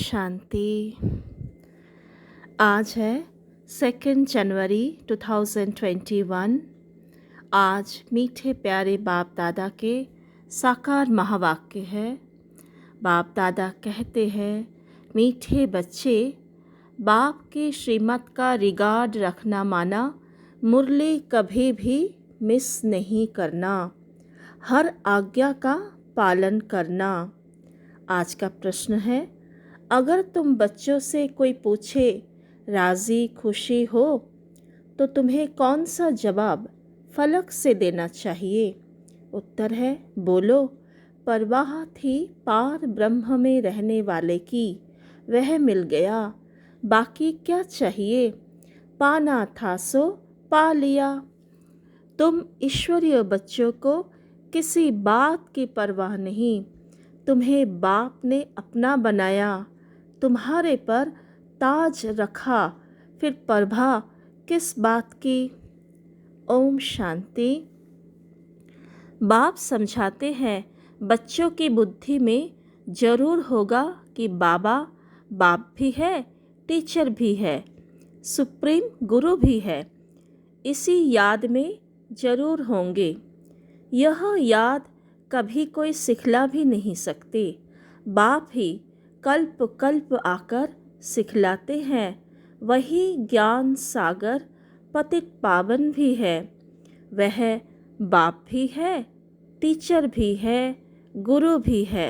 शांति। आज है 2 जनवरी 2021। आज मीठे प्यारे बाप दादा के साकार महावाक्य है। बाप दादा कहते हैं, मीठे बच्चे, बाप के श्रीमत का रिगार्ड रखना माना मुरली कभी भी मिस नहीं करना, हर आज्ञा का पालन करना। आज का प्रश्न है, अगर तुम बच्चों से कोई पूछे राज़ी खुशी हो तो तुम्हें कौन सा जवाब फलक से देना चाहिए? उत्तर है, बोलो, परवाह थी पार ब्रह्म में रहने वाले की, वह मिल गया, बाकी क्या चाहिए, पाना था सो पा लिया। तुम ईश्वरीय बच्चों को किसी बात की परवाह नहीं, तुम्हें बाप ने अपना बनाया, तुम्हारे पर ताज रखा, फिर परवाह किस बात की। ओम शांति। बाप समझाते हैं, बच्चों की बुद्धि में जरूर होगा कि बाबा बाप भी है, टीचर भी है, सुप्रीम गुरु भी है। इसी याद में जरूर होंगे। यह याद कभी कोई सिखला भी नहीं सकते। बाप ही कल्प कल्प आकर सिखलाते हैं। वही ज्ञान सागर पतित पावन भी है। वह बाप भी है, टीचर भी है, गुरु भी है।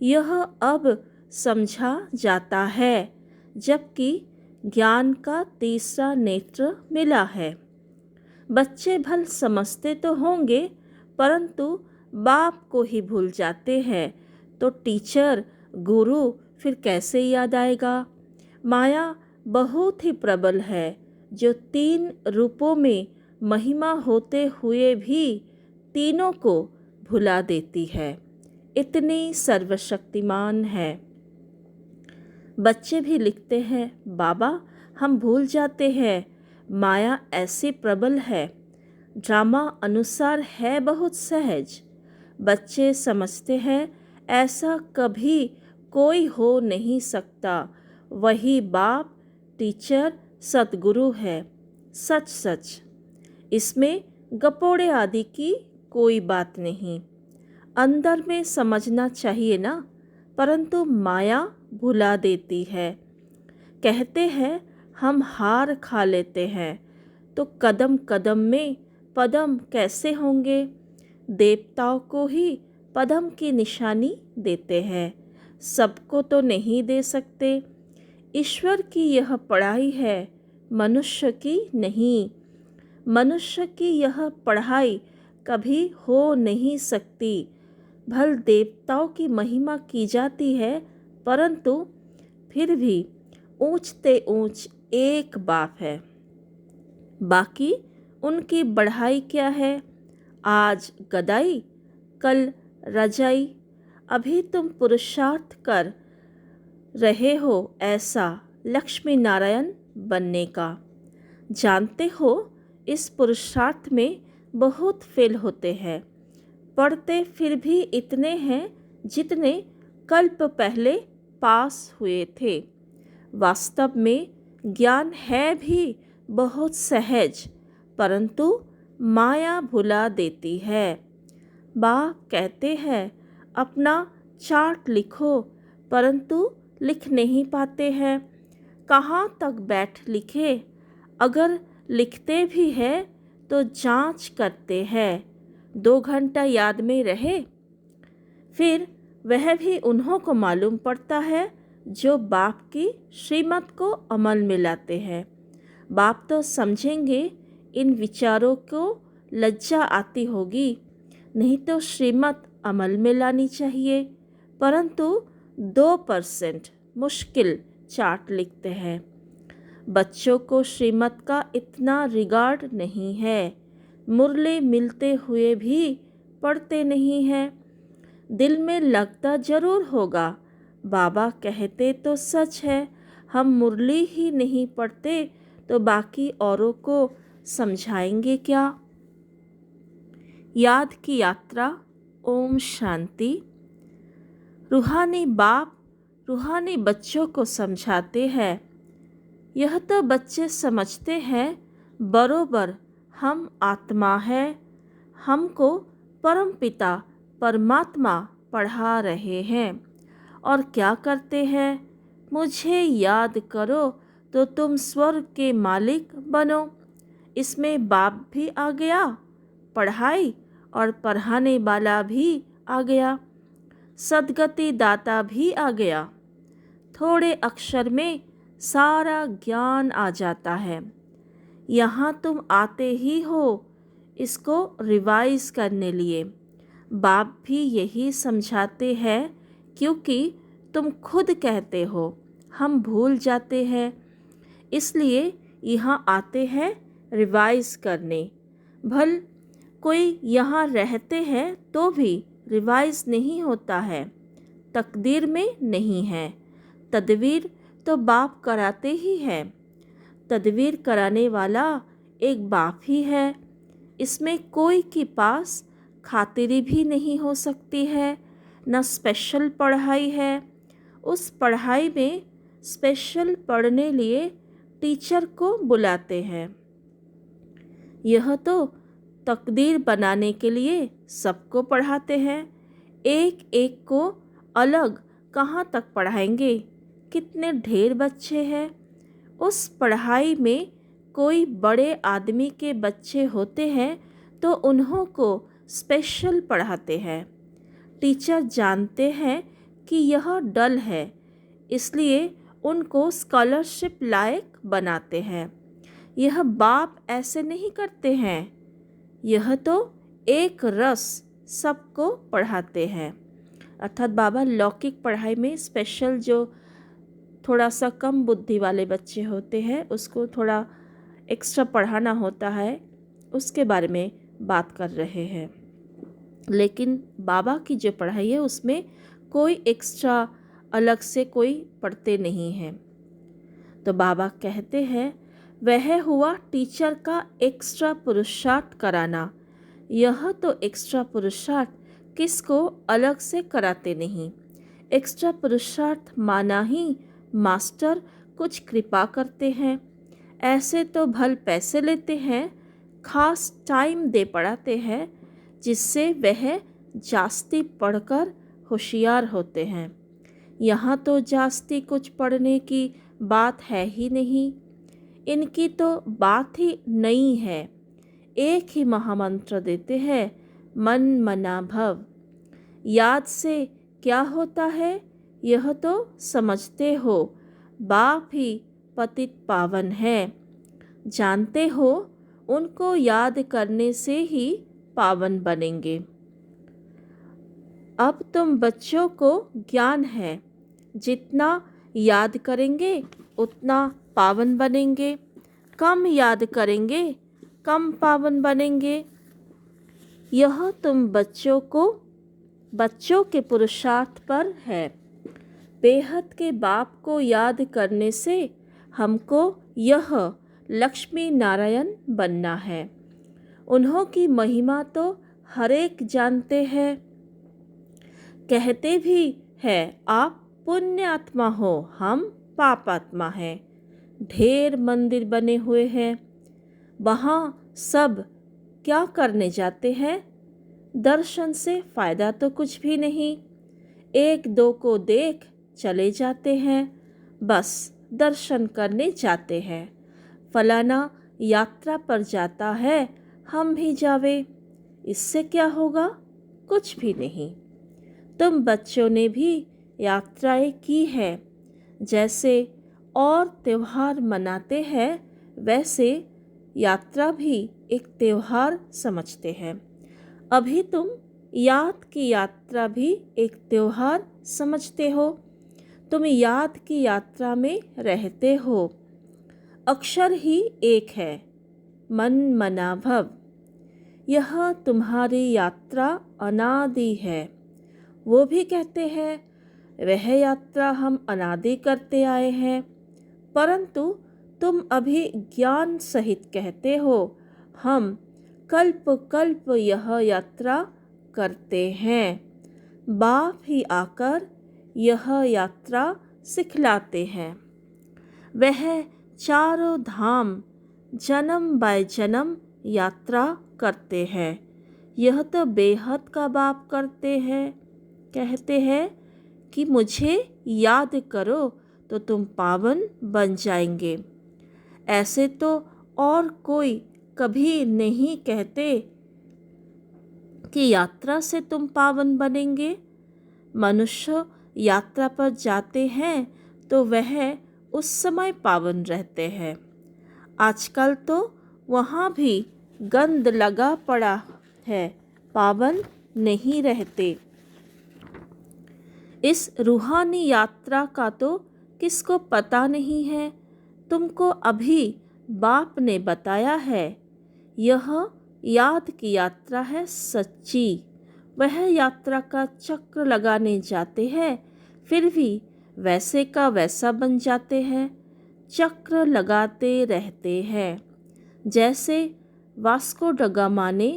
यह अब समझा जाता है, जबकि ज्ञान का तीसरा नेत्र मिला है। बच्चे भल समझते तो होंगे, परंतु बाप को ही भूल जाते हैं, तो टीचर गुरु फिर कैसे याद आएगा। माया बहुत ही प्रबल है, जो 3 रूपों में महिमा होते हुए भी तीनों को भुला देती है, इतनी सर्वशक्तिमान है। बच्चे भी लिखते हैं, बाबा हम भूल जाते हैं, माया ऐसी प्रबल है, ड्रामा अनुसार है बहुत सहज। बच्चे समझते हैं ऐसा कभी कोई हो नहीं सकता, वही बाप टीचर सतगुरु है, सच सच। इसमें गपोड़े आदि की कोई बात नहीं। अंदर में समझना चाहिए ना, परंतु माया भुला देती है। कहते हैं हम हार खा लेते हैं, तो कदम कदम में पदम कैसे होंगे। देवताओं को ही पदम की निशानी देते हैं, सबको तो नहीं दे सकते। ईश्वर की यह पढ़ाई है, मनुष्य की नहीं। मनुष्य की यह पढ़ाई कभी हो नहीं सकती। भल देवताओं की महिमा की जाती है, परंतु फिर भी ऊंचते ऊंच एक बाप है, बाकी उनकी बढ़ाई क्या है। आज गदाई, कल रजाई। अभी तुम पुरुषार्थ कर रहे हो ऐसा लक्ष्मी नारायण बनने का। जानते हो इस पुरुषार्थ में बहुत फेल होते हैं, पढ़ते फिर भी इतने हैं जितने कल्प पहले पास हुए थे। वास्तव में ज्ञान है भी बहुत सहज, परंतु माया भुला देती है। बाप कहते हैं अपना चार्ट लिखो, परंतु लिख नहीं पाते हैं। कहाँ तक बैठ लिखे? अगर लिखते भी है तो जांच करते हैं, 2 घंटा याद में रहे। फिर वह भी उन्हों को मालूम पड़ता है जो बाप की श्रीमत को अमल में लाते हैं। बाप तो समझेंगे इन विचारों को लज्जा आती होगी, नहीं तो श्रीमत अमल में लानी चाहिए, परंतु 2% मुश्किल चार्ट लिखते हैं। बच्चों को श्रीमत का इतना रिगार्ड नहीं है, मुरली मिलते हुए भी पढ़ते नहीं हैं। दिल में लगता जरूर होगा, बाबा कहते तो सच है, हम मुरली ही नहीं पढ़ते तो बाकी औरों को समझाएंगे क्या। याद की यात्रा। ओम शांति। रूहानी बाप रूहानी बच्चों को समझाते हैं। यह तो बच्चे समझते हैं बरोबर हम आत्मा है, हमको परमपिता परमात्मा पढ़ा रहे हैं। और क्या करते हैं? मुझे याद करो तो तुम स्वर्ग के मालिक बनो। इसमें बाप भी आ गया, पढ़ाई और पढ़ाने वाला भी आ गया, सद्गति दाता भी आ गया। थोड़े अक्षर में सारा ज्ञान आ जाता है। यहाँ तुम आते ही हो इसको रिवाइज करने लिए। बाप भी यही समझाते हैं, क्योंकि तुम खुद कहते हो हम भूल जाते हैं, इसलिए यहाँ आते हैं रिवाइज करने। भल कोई यहाँ रहते हैं तो भी रिवाइज नहीं होता है, तकदीर में नहीं है। तदवीर तो बाप कराते ही है। तदवीर कराने वाला एक बाप ही है। इसमें कोई के पास खातिरी भी नहीं हो सकती है, न स्पेशल पढ़ाई है। उस पढ़ाई में स्पेशल पढ़ने लिए टीचर को बुलाते हैं। यह तो तकदीर बनाने के लिए सबको पढ़ाते हैं। एक एक को अलग कहाँ तक पढ़ाएंगे? कितने ढेर बच्चे हैं। उस पढ़ाई में कोई बड़े आदमी के बच्चे होते हैं तो उन्हों को स्पेशल पढ़ाते हैं। टीचर जानते हैं कि यह डल है, इसलिए उनको स्कॉलरशिप लायक बनाते हैं। यह बाप ऐसे नहीं करते हैं। यह तो एक रस सबको पढ़ाते हैं। अर्थात बाबा लौकिक पढ़ाई में स्पेशल जो थोड़ा सा कम बुद्धि वाले बच्चे होते हैं उसको थोड़ा एक्स्ट्रा पढ़ाना होता है, उसके बारे में बात कर रहे हैं। लेकिन बाबा की जो पढ़ाई है उसमें कोई एक्स्ट्रा अलग से कोई पढ़ते नहीं हैं। तो बाबा कहते हैं वह हुआ टीचर का एक्स्ट्रा पुरुषार्थ कराना। यह तो एक्स्ट्रा पुरुषार्थ किसको अलग से कराते नहीं। एक्स्ट्रा पुरुषार्थ माना ही मास्टर कुछ कृपा करते हैं। ऐसे तो भल पैसे लेते हैं, खास टाइम दे पढ़ाते हैं, जिससे वह जास्ती पढ़कर होशियार होते हैं। यहाँ तो जास्ती कुछ पढ़ने की बात है ही नहीं। इनकी तो बात ही नहीं है। एक ही महामंत्र देते हैं, मन मना भव। याद से क्या होता है यह तो समझते हो। बाप ही पतित पावन है, जानते हो उनको याद करने से ही पावन बनेंगे। अब तुम बच्चों को ज्ञान है, जितना याद करेंगे उतना पावन बनेंगे, कम याद करेंगे कम पावन बनेंगे। यह तुम बच्चों के पुरुषार्थ पर है। बेहद के बाप को याद करने से हमको यह लक्ष्मी नारायण बनना है। उन्हों की महिमा तो हर एक जानते हैं। कहते भी है आप पुण्य आत्मा हो, हम पाप आत्मा हैं। ढेर मंदिर बने हुए हैं, वहाँ सब क्या करने जाते हैं? दर्शन से फ़ायदा तो कुछ भी नहीं। एक दो को देख चले जाते हैं, बस दर्शन करने जाते हैं। फलाना यात्रा पर जाता है, हम भी जावे, इससे क्या होगा? कुछ भी नहीं। तुम बच्चों ने भी यात्राएं की है। जैसे और त्यौहार मनाते हैं वैसे यात्रा भी एक त्यौहार समझते हैं। अभी तुम याद की यात्रा भी एक त्यौहार समझते हो। तुम याद की यात्रा में रहते हो। अक्षर ही एक है, मन मना भव। यह तुम्हारी यात्रा अनादि है। वो भी कहते हैं वह यात्रा हम अनादि करते आए हैं, परंतु तुम अभी ज्ञान सहित कहते हो हम कल्प कल्प यह यात्रा करते हैं। बाप ही आकर यह यात्रा सिखलाते हैं। वह चारों धाम जन्म बाय जन्म यात्रा करते हैं। यह तो बेहद का बाप करते हैं। कहते हैं कि मुझे याद करो तो तुम पावन बन जाएंगे। ऐसे तो और कोई कभी नहीं कहते कि यात्रा से तुम पावन बनेंगे। मनुष्य यात्रा पर जाते हैं तो वह उस समय पावन रहते हैं। आजकल तो वहाँ भी गंद लगा पड़ा है, पावन नहीं रहते। इस रूहानी यात्रा का तो किसको पता नहीं है। तुमको अभी बाप ने बताया है। यह याद की यात्रा है सच्ची। वह यात्रा का चक्र लगाने जाते हैं, फिर भी वैसे का वैसा बन जाते हैं। चक्र लगाते रहते हैं। जैसे वास्को ड गामा ने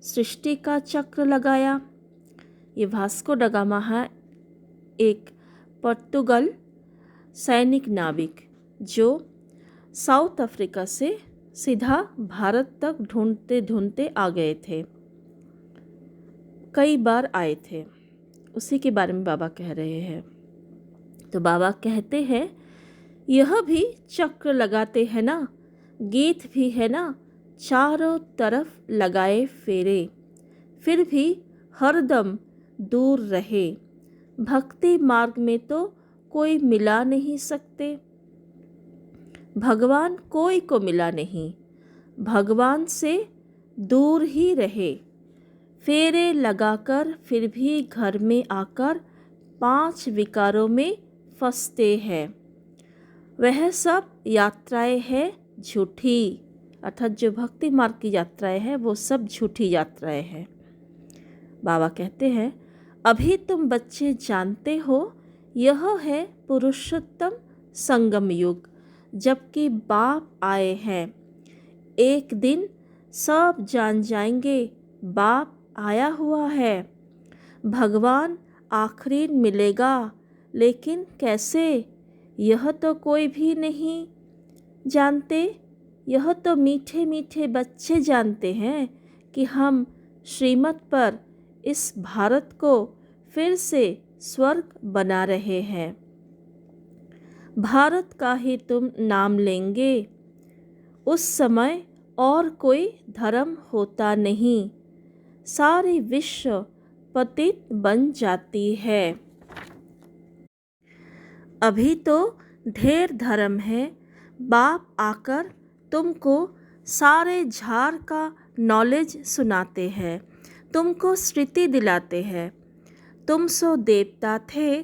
सृष्टि का चक्र लगाया। ये वास्को ड गामा है एक पुर्तगाल सैनिक नाविक जो साउथ अफ्रीका से सीधा भारत तक ढूंढते ढूंढते आ गए थे। कई बार आए थे। उसी के बारे में बाबा कह रहे हैं। तो बाबा कहते हैं यह भी चक्र लगाते हैं ना, गीत भी है ना, चारों तरफ लगाए फेरे, फिर भी हरदम दूर रहे। भक्ति मार्ग में तो कोई मिला नहीं सकते। भगवान कोई को मिला नहीं। भगवान से दूर ही रहे। फेरे लगाकर फिर भी घर में आकर 5 विकारों में फंसते हैं। वह सब यात्राएं हैं झूठी, अर्थात जो भक्ति मार्ग की यात्राएं हैं वो सब झूठी यात्राएं हैं। बाबा कहते हैं अभी तुम बच्चे जानते हो यह है पुरुषोत्तम संगम युग, जबकि बाप आए हैं। एक दिन सब जान जाएंगे बाप आया हुआ है। भगवान आखिरी मिलेगा, लेकिन कैसे यह तो कोई भी नहीं जानते। यह तो मीठे मीठे बच्चे जानते हैं कि हम श्रीमत पर इस भारत को फिर से स्वर्ग बना रहे हैं। भारत का ही तुम नाम लेंगे। उस समय और कोई धर्म होता नहीं। सारी विश्व पतित बन जाती है। अभी तो ढेर धर्म है। बाप आकर तुमको सारे झार का नॉलेज सुनाते हैं, तुमको स्मृति दिलाते हैं। तुम सो देवता थे,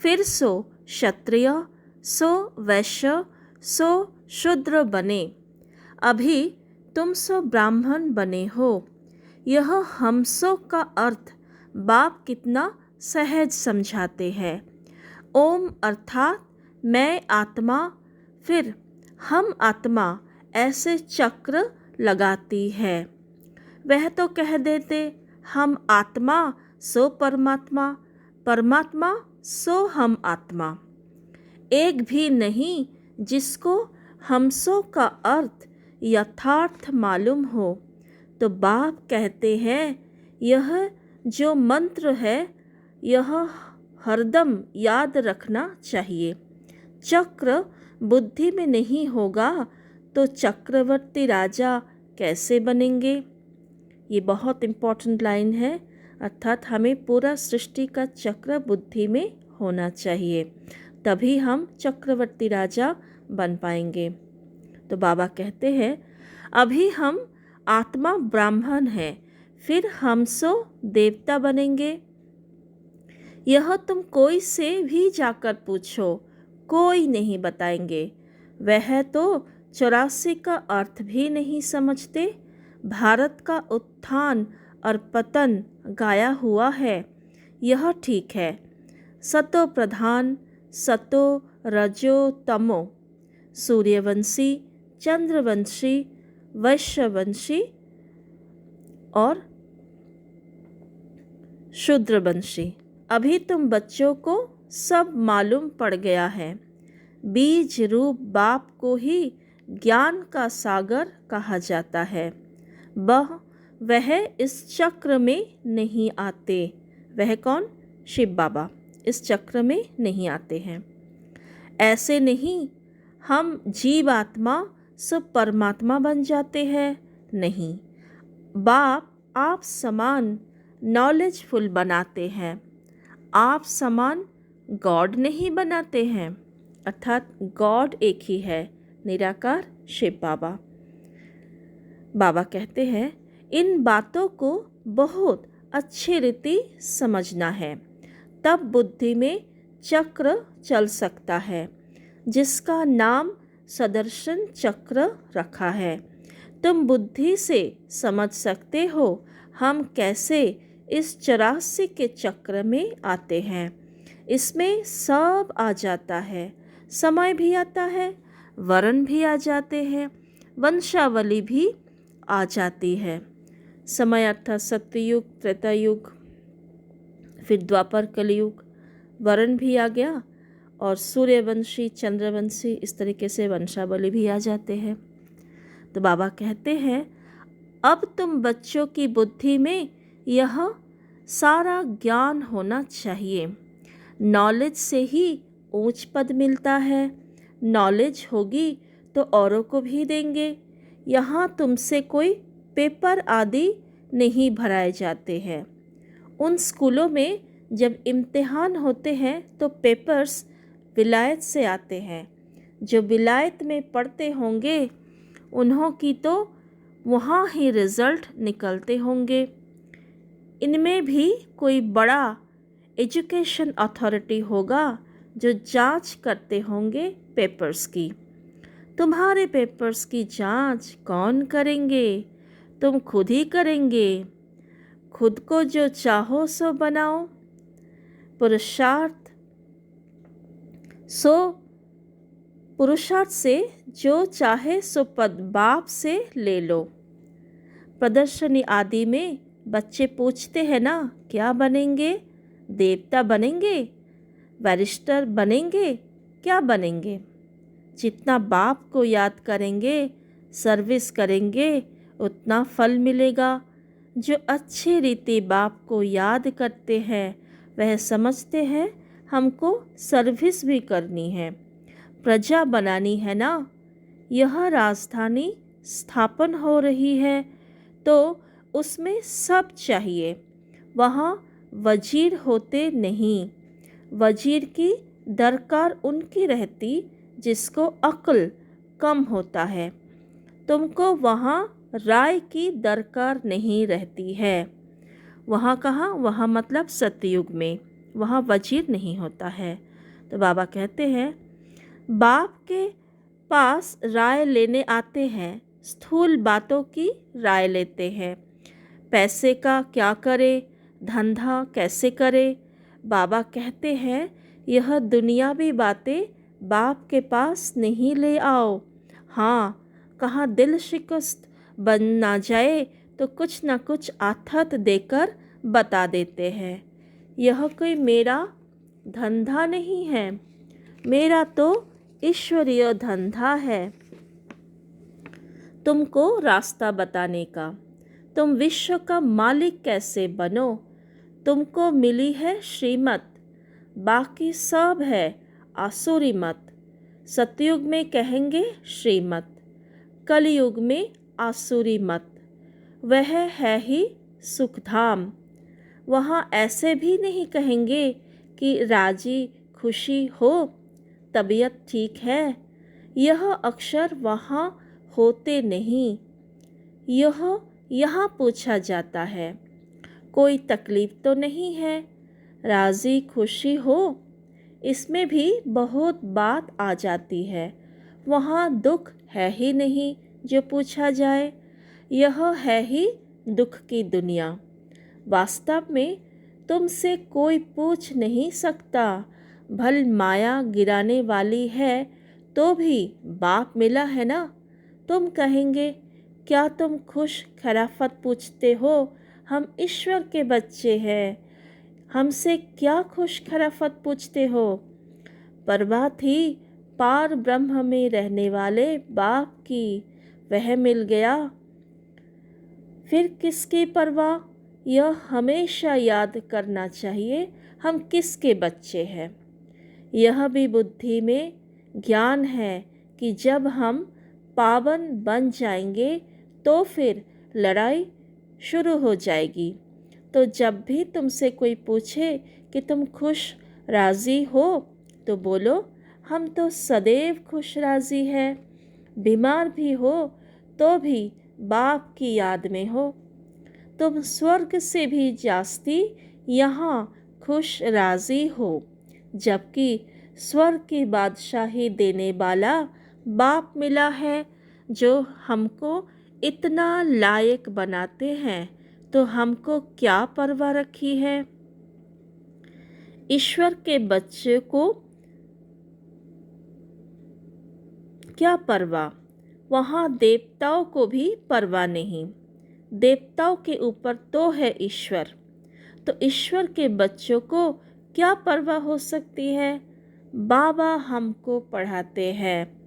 फिर सो क्षत्रिय, सो वैश्य, सो शूद्र बने। अभी तुम सो ब्राह्मण बने हो। यह हमसो का अर्थ बाप कितना सहज समझाते हैं। ओम अर्थात मैं आत्मा, फिर हम आत्मा, ऐसे चक्र लगाती है। वह तो कह देते हम आत्मा सो परमात्मा, परमात्मा सो हम आत्मा। एक भी नहीं जिसको हमसो का अर्थ यथार्थ मालूम हो। तो बाप कहते हैं यह जो मंत्र है यह हरदम याद रखना चाहिए। चक्र बुद्धि में नहीं होगा तो चक्रवर्ती राजा कैसे बनेंगे। ये बहुत इम्पोर्टेंट लाइन है। अर्थात हमें पूरा सृष्टि का चक्र बुद्धि में होना चाहिए, तभी हम चक्रवर्ती राजा बन पाएंगे। तो बाबा कहते हैं अभी हम आत्मा ब्राह्मण हैं, फिर हम सो देवता बनेंगे। यह तुम कोई से भी जाकर पूछो, कोई नहीं बताएंगे। वह तो 84 का अर्थ भी नहीं समझते। भारत का उत्थान और पतन गाया हुआ है, यह ठीक है। सतो प्रधान, सतो रजो तमो, सूर्यवंशी, चंद्रवंशी, वैश्यवंशी और शूद्रवंशी। अभी तुम बच्चों को सब मालूम पड़ गया है। बीज रूप बाप को ही ज्ञान का सागर कहा जाता है। वह इस चक्र में नहीं आते। वह कौन? शिव बाबा इस चक्र में नहीं आते हैं। ऐसे नहीं हम जीव आत्मा सब परमात्मा बन जाते हैं, नहीं। बाप आप समान नॉलेजफुल बनाते हैं, आप समान गॉड नहीं बनाते हैं। अर्थात गॉड एक ही है, निराकार शिव बाबा। बाबा कहते हैं इन बातों को बहुत अच्छी रीति समझना है, तब बुद्धि में चक्र चल सकता है, जिसका नाम सदर्शन चक्र रखा है। तुम बुद्धि से समझ सकते हो हम कैसे इस 84 के चक्र में आते हैं। इसमें सब आ जाता है, समय भी आता है, वर्ण भी आ जाते हैं, वंशावली भी आ जाती है। समय अर्थात सत्ययुग, त्रेतायुग, फिर द्वापर कलयुग, वर्ण भी आ गया और सूर्यवंशी, चंद्रवंशी, इस तरीके से वंशावली भी आ जाते हैं। तो बाबा कहते हैं अब तुम बच्चों की बुद्धि में यह सारा ज्ञान होना चाहिए। नॉलेज से ही ऊंच पद मिलता है, नॉलेज होगी तो औरों को भी देंगे। यहाँ तुमसे कोई पेपर आदि नहीं भराए जाते हैं। उन स्कूलों में जब इम्तिहान होते हैं तो पेपर्स विलायत से आते हैं। जो विलायत में पढ़ते होंगे उन्हों की तो वहाँ ही रिज़ल्ट निकलते होंगे। इनमें भी कोई बड़ा एजुकेशन अथॉरिटी होगा जो जांच करते होंगे पेपर्स की। तुम्हारे पेपर्स की जांच कौन करेंगे? तुम खुद ही करेंगे। खुद को जो चाहो सो बनाओ, पुरुषार्थ से जो चाहे सो पद बाप से ले लो। प्रदर्शनी आदि में बच्चे पूछते हैं ना, क्या बनेंगे? देवता बनेंगे, बैरिस्टर बनेंगे, क्या बनेंगे? जितना बाप को याद करेंगे, सर्विस करेंगे, उतना फल मिलेगा। जो अच्छी रीति बाप को याद करते हैं वह समझते हैं हमको सर्विस भी करनी है, प्रजा बनानी है ना। यह राजधानी स्थापन हो रही है तो उसमें सब चाहिए। वहाँ वजीर होते नहीं, वजीर की दरकार उनकी रहती जिसको अक्ल कम होता है। तुमको वहाँ राय की दरकार नहीं रहती है। वहाँ कहाँ? वहाँ मतलब सतयुग में, वहाँ वजीर नहीं होता है। तो बाबा कहते हैं बाप के पास राय लेने आते हैं, स्थूल बातों की राय लेते हैं। पैसे का क्या करे, धंधा कैसे करे। बाबा कहते हैं यह दुनियावी बातें बाप के पास नहीं ले आओ। हाँ, कहाँ दिल शिकस्त बन ना जाए तो कुछ ना कुछ आथत देकर बता देते हैं। यह कोई मेरा धंधा नहीं है, मेरा तो ईश्वरीय धंधा है तुमको रास्ता बताने का। तुम विश्व का मालिक कैसे बनो। तुमको मिली है श्रीमत, बाकी सब है आसुरी मत। सतयुग में कहेंगे श्रीमत, कलयुग में आसुरी मत। वह है ही सुखधाम। वहाँ ऐसे भी नहीं कहेंगे कि राजी खुशी हो, तबीयत ठीक है। यह अक्षर वहाँ होते नहीं। यह यहाँ पूछा जाता है कोई तकलीफ तो नहीं है, राजी खुशी हो। इसमें भी बहुत बात आ जाती है। वहाँ दुख है ही नहीं जो पूछा जाए। यह है ही दुख की दुनिया। वास्तव में तुमसे कोई पूछ नहीं सकता। भल माया गिराने वाली है तो भी बाप मिला है ना। तुम कहेंगे क्या तुम खुश खराफत पूछते हो, हम ईश्वर के बच्चे हैं, हमसे क्या खुश खराफत पूछते हो? परवाह थी पार ब्रह्म में रहने वाले बाप की, वह मिल गया, फिर किसकी परवाह? यह हमेशा याद करना चाहिए, हम किसके बच्चे हैं। यह भी बुद्धि में ज्ञान है कि जब हम पावन बन जाएंगे तो फिर लड़ाई शुरू हो जाएगी। तो जब भी तुमसे कोई पूछे कि तुम खुश राज़ी हो, तो बोलो हम तो सदैव खुश राज़ी हैं। बीमार भी हो तो भी बाप की याद में हो। तुम स्वर्ग से भी जास्ती यहाँ खुश राज़ी हो, जबकि स्वर्ग की बादशाही देने वाला बाप मिला है, जो हमको इतना लायक बनाते हैं, तो हमको क्या परवाह रखी है। ईश्वर के बच्चे को क्या परवाह, वहाँ देवताओं को भी परवाह नहीं। देवताओं के ऊपर तो है ईश्वर, तो ईश्वर के बच्चों को क्या परवाह हो सकती है। बाबा हमको पढ़ाते हैं,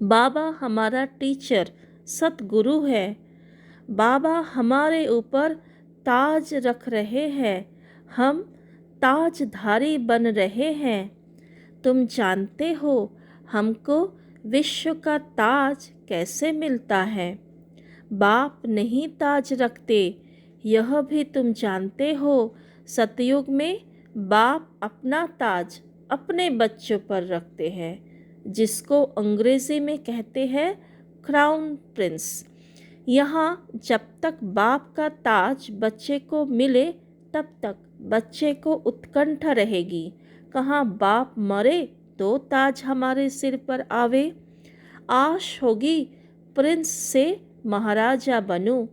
बाबा हमारा टीचर सतगुरु है। बाबा हमारे ऊपर ताज रख रहे हैं, हम ताजधारी बन रहे हैं। तुम जानते हो हमको विश्व का ताज कैसे मिलता है। बाप नहीं ताज रखते, यह भी तुम जानते हो। सतयुग में बाप अपना ताज अपने बच्चों पर रखते हैं, जिसको अंग्रेजी में कहते हैं क्राउन प्रिंस। यहाँ जब तक बाप का ताज बच्चे को मिले, तब तक बच्चे को उत्कंठा रहेगी, कहाँ बाप मरे तो ताज हमारे सिर पर आवे। आश होगी प्रिंस से महाराजा बनूं,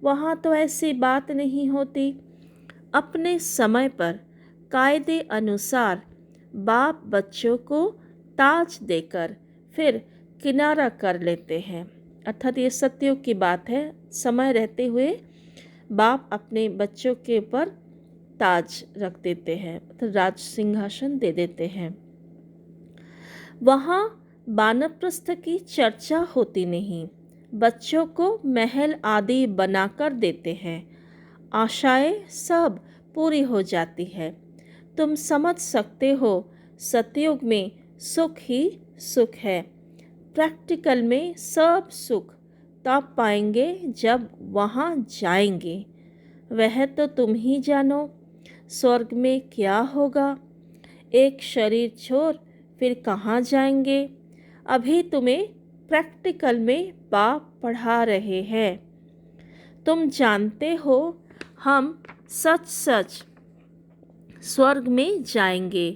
वहाँ तो ऐसी बात नहीं होती। अपने समय पर कायदे अनुसार बाप बच्चों को ताज देकर फिर किनारा कर लेते हैं, अर्थात ये सत्युग की बात है। समय रहते हुए बाप अपने बच्चों के ऊपर ताज रख देते हैं, तो राज सिंहासन दे देते हैं। वहाँ वानप्रस्थ की चर्चा होती नहीं, बच्चों को महल आदि बनाकर देते हैं, आशाएं सब पूरी हो जाती है। तुम समझ सकते हो सतयुग में सुख ही सुख है। प्रैक्टिकल में सब सुख तब पाएंगे जब वहाँ जाएंगे, वह तो तुम ही जानो। स्वर्ग में क्या होगा, एक शरीर छोड़ फिर कहाँ जाएंगे। अभी तुम्हें प्रैक्टिकल में बाप पढ़ा रहे हैं। तुम जानते हो हम सच सच स्वर्ग में जाएंगे,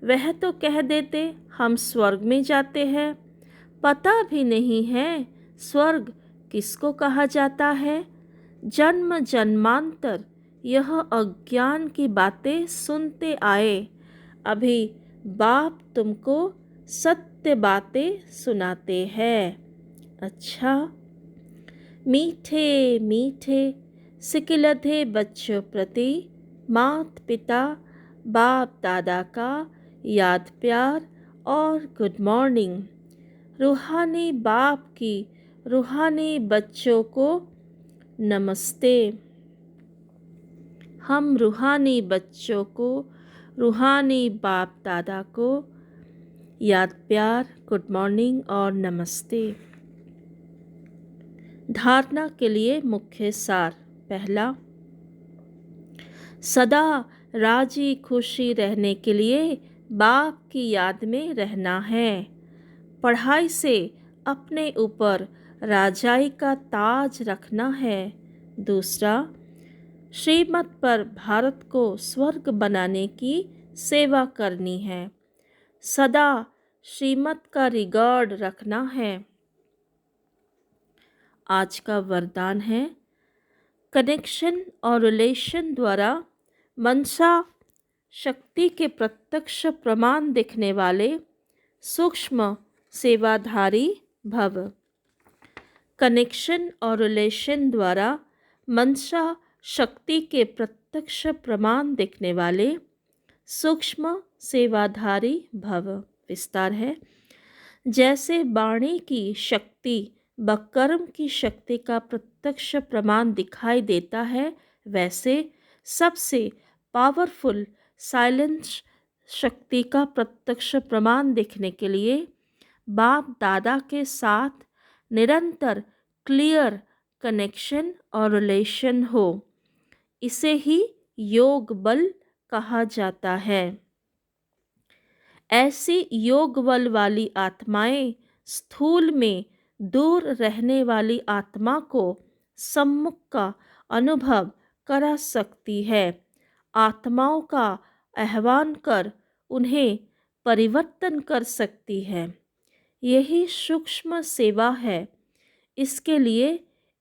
वह तो कह देते हम स्वर्ग में जाते हैं। पता भी नहीं है स्वर्ग किसको कहा जाता है। जन्म जन्मांतर यह अज्ञान की बातें सुनते आए, अभी बाप तुमको सत्य बातें सुनाते हैं। अच्छा, मीठे मीठे सिकिलधे बच्चों प्रति मात पिता बाप दादा का याद प्यार और गुड मॉर्निंग। रूहानी बाप की रूहानी बच्चों को नमस्ते। हम रूहानी बच्चों को रूहानी बाप दादा को याद प्यार, गुड मॉर्निंग और नमस्ते। धारणा के लिए मुख्य सार। पहला, सदा राजी खुशी रहने के लिए बाप की याद में रहना है। पढ़ाई से अपने ऊपर राजाई का ताज रखना है। दूसरा, श्रीमत पर भारत को स्वर्ग बनाने की सेवा करनी है। सदा श्रीमत का रिगार्ड रखना है। आज का वरदान है, कनेक्शन और रिलेशन द्वारा मनसा शक्ति के प्रत्यक्ष प्रमाण दिखने वाले सूक्ष्म सेवाधारी भव। कनेक्शन और रिलेशन द्वारा मनसा शक्ति के प्रत्यक्ष प्रत्यक्ष प्रमाण देखने वाले सूक्ष्म सेवाधारी भव। विस्तार है। जैसे वाणी की शक्ति व कर्म की शक्ति का प्रत्यक्ष प्रमाण दिखाई देता है, वैसे सबसे पावरफुल साइलेंस शक्ति का प्रत्यक्ष प्रमाण देखने के लिए बाप दादा के साथ निरंतर क्लियर कनेक्शन और रिलेशन हो। इसे ही योग बल कहा जाता है। ऐसी योग बल वाली आत्माएं स्थूल में दूर रहने वाली आत्मा को सम्मुख का अनुभव करा सकती है। आत्माओं का आह्वान कर उन्हें परिवर्तन कर सकती है। यही सूक्ष्म सेवा है। इसके लिए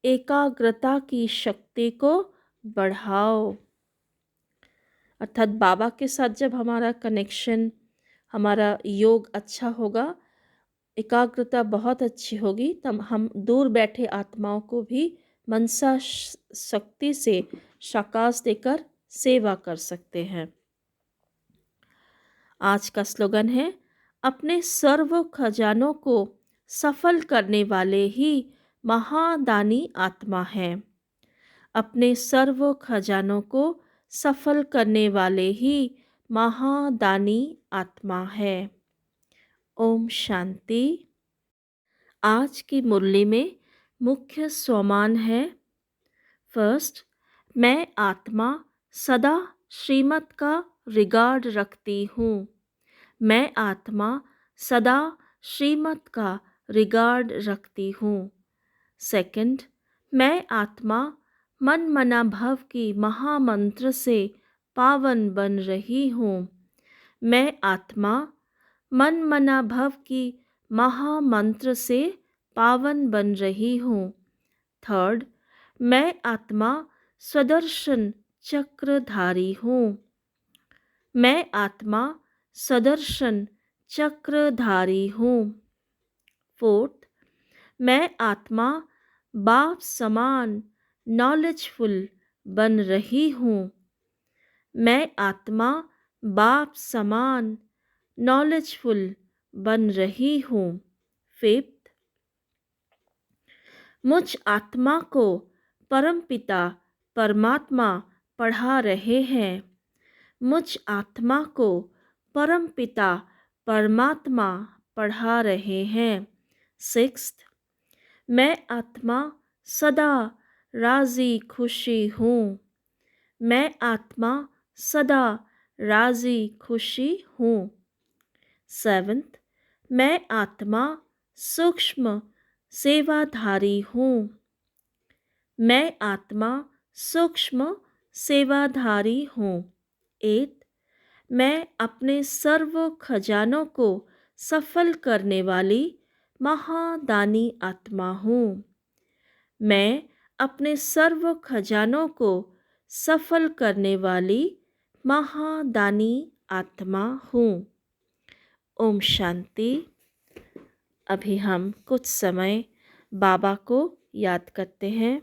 एकाग्रता की शक्ति को बढ़ाओ। अर्थात बाबा के साथ जब हमारा कनेक्शन, हमारा योग अच्छा होगा, एकाग्रता बहुत अच्छी होगी, तब हम दूर बैठे आत्माओं को भी मनसा शक्ति से शाकाश देकर सेवा कर सकते हैं। आज का स्लोगन है, अपने सर्व खजानों को सफल करने वाले ही महादानी आत्मा हैं। अपने सर्व खजानों को सफल करने वाले ही महादानी आत्मा है। ओम शांति। आज की मुरली में मुख्य स्वमान है। फर्स्ट, मैं आत्मा सदा श्रीमत का रिगार्ड रखती हूँ। मैं आत्मा सदा श्रीमत का रिगार्ड रखती हूँ। सेकंड, मैं आत्मा मन मना भव की महामंत्र से पावन बन रही हूँ। मैं आत्मा मन मना भव की महामंत्र से पावन बन रही हूँ। थर्ड, मैं आत्मा सदर्शन चक्रधारी हूँ। मैं आत्मा सदर्शन चक्रधारी हूँ। फोर्थ, मैं आत्मा बाप समान नॉलेजफुल बन रही हूँ। मैं आत्मा बाप समान नॉलेजफुल बन रही हूँ। फिफ्थ, मुझ आत्मा को परमपिता परमात्मा पढ़ा रहे हैं। मुझ आत्मा को परमपिता परमात्मा पढ़ा रहे हैं। सिक्स्थ, मैं आत्मा सदा राजी खुशी हूँ। मैं आत्मा सदा राजी खुशी हूँ। सेवंथ, मैं आत्मा सूक्ष्म सेवाधारी हूँ। मैं आत्मा सूक्ष्म सेवाधारी हूँ। एथ, मैं अपने सर्व खजानों को सफल करने वाली महादानी आत्मा हूँ। मैं अपने सर्व खजानों को सफल करने वाली महादानी आत्मा हूँ। ओम शांति। अभी हम कुछ समय बाबा को याद करते हैं।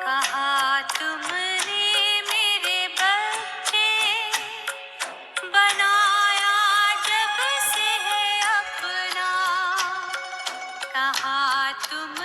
कहा तुमने मेरे बच्चे, बनाया जब से है अपना। कहा तुम